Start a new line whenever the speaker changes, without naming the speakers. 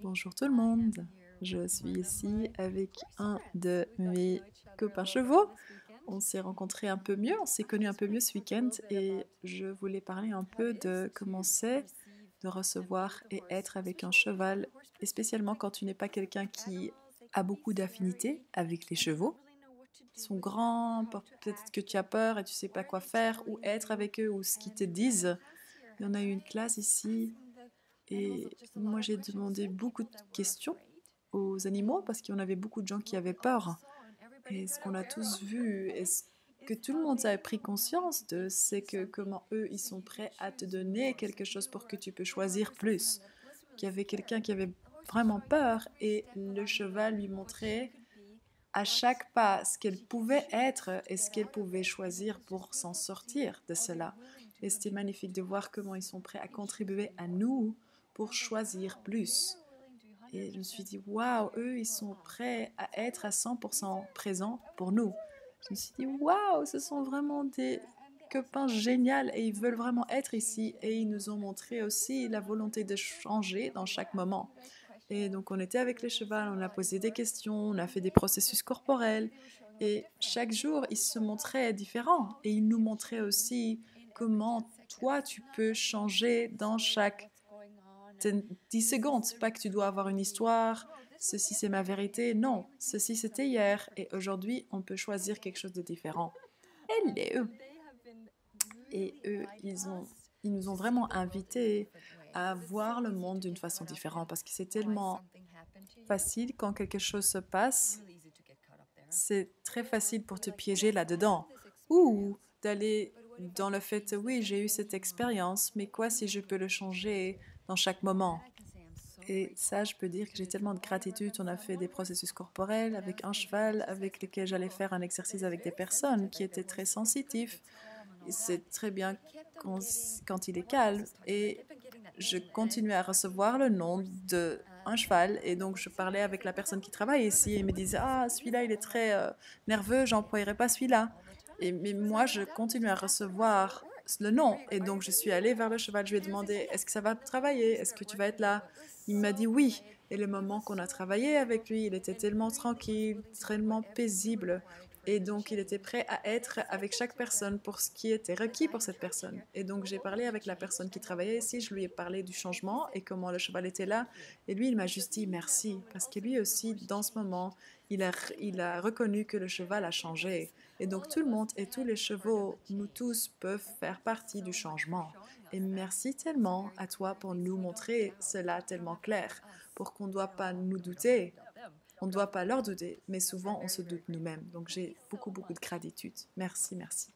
Bonjour tout le monde, je suis ici avec un de mes copains chevaux. On s'est rencontrés un peu mieux, on s'est connus un peu mieux ce week-end et je voulais parler un peu de comment c'est de recevoir et être avec un cheval, et spécialement quand tu n'es pas quelqu'un qui a beaucoup d'affinités avec les chevaux. Ils sont grands, peut-être que tu as peur et tu sais pas quoi faire ou être avec eux ou ce qu'ils te disent. Il y en a eu une classe ici et moi, j'ai demandé beaucoup de questions aux animaux parce qu'il y en avait beaucoup de gens qui avaient peur. Et ce qu'on a tous vu, et ce que tout le monde a pris conscience de, c'est que comment eux, ils sont prêts à te donner quelque chose pour que tu peux choisir plus. Qu'il y avait quelqu'un qui avait vraiment peur et le cheval lui montrait à chaque pas ce qu'elle pouvait être et ce qu'elle pouvait choisir pour s'en sortir de cela. Et c'était magnifique de voir comment ils sont prêts à contribuer à nous pour choisir plus. Et je me suis dit, waouh, eux, ils sont prêts à être à 100% présents pour nous. Je me suis dit, waouh, ce sont vraiment des copains géniaux et ils veulent vraiment être ici. Et ils nous ont montré aussi la volonté de changer dans chaque moment. Et donc, on était avec les chevals, on a posé des questions, on a fait des processus corporels. Et chaque jour, ils se montraient différents. Et ils nous montraient aussi comment toi, tu peux changer dans chaque 10 secondes. Pas que tu dois avoir une histoire, ceci c'est ma vérité. Non, ceci c'était hier. Et aujourd'hui, on peut choisir quelque chose de différent. Hello! Et eux, ils nous ont vraiment invités à voir le monde d'une façon différente parce que c'est tellement facile quand quelque chose se passe, c'est très facile pour te piéger là-dedans. Ou d'aller dans le fait, oui, j'ai eu cette expérience, mais quoi si je peux le changer dans chaque moment? Et ça, je peux dire que j'ai tellement de gratitude. On a fait des processus corporels avec un cheval, avec lequel j'allais faire un exercice avec des personnes qui étaient très sensitifs. C'est très bien quand il est calme. Et je continuais à recevoir le nom de un cheval et donc je parlais avec la personne qui travaille ici et il me disait ah celui-là il est très nerveux, j'employerai pas celui-là. Et mais moi je continuais à recevoir le nom et donc je suis allée vers le cheval, je lui ai demandé est-ce que ça va travailler, est-ce que tu vas être là? Il m'a dit oui. Et le moment qu'on a travaillé avec lui, il était tellement tranquille, tellement paisible. Et donc, il était prêt à être avec chaque personne pour ce qui était requis pour cette personne. Et donc, j'ai parlé avec la personne qui travaillait ici, je lui ai parlé du changement et comment le cheval était là. Et lui, il m'a juste dit merci, parce que lui aussi, dans ce moment, il a reconnu que le cheval a changé. Et donc, tout le monde et tous les chevaux, nous tous, peuvent faire partie du changement. Et merci tellement à toi pour nous montrer cela tellement clair, pour qu'on ne doit pas nous douter. On ne doit pas leur douter, mais souvent on se doute nous-mêmes. Donc j'ai beaucoup, beaucoup de gratitude. Merci, merci.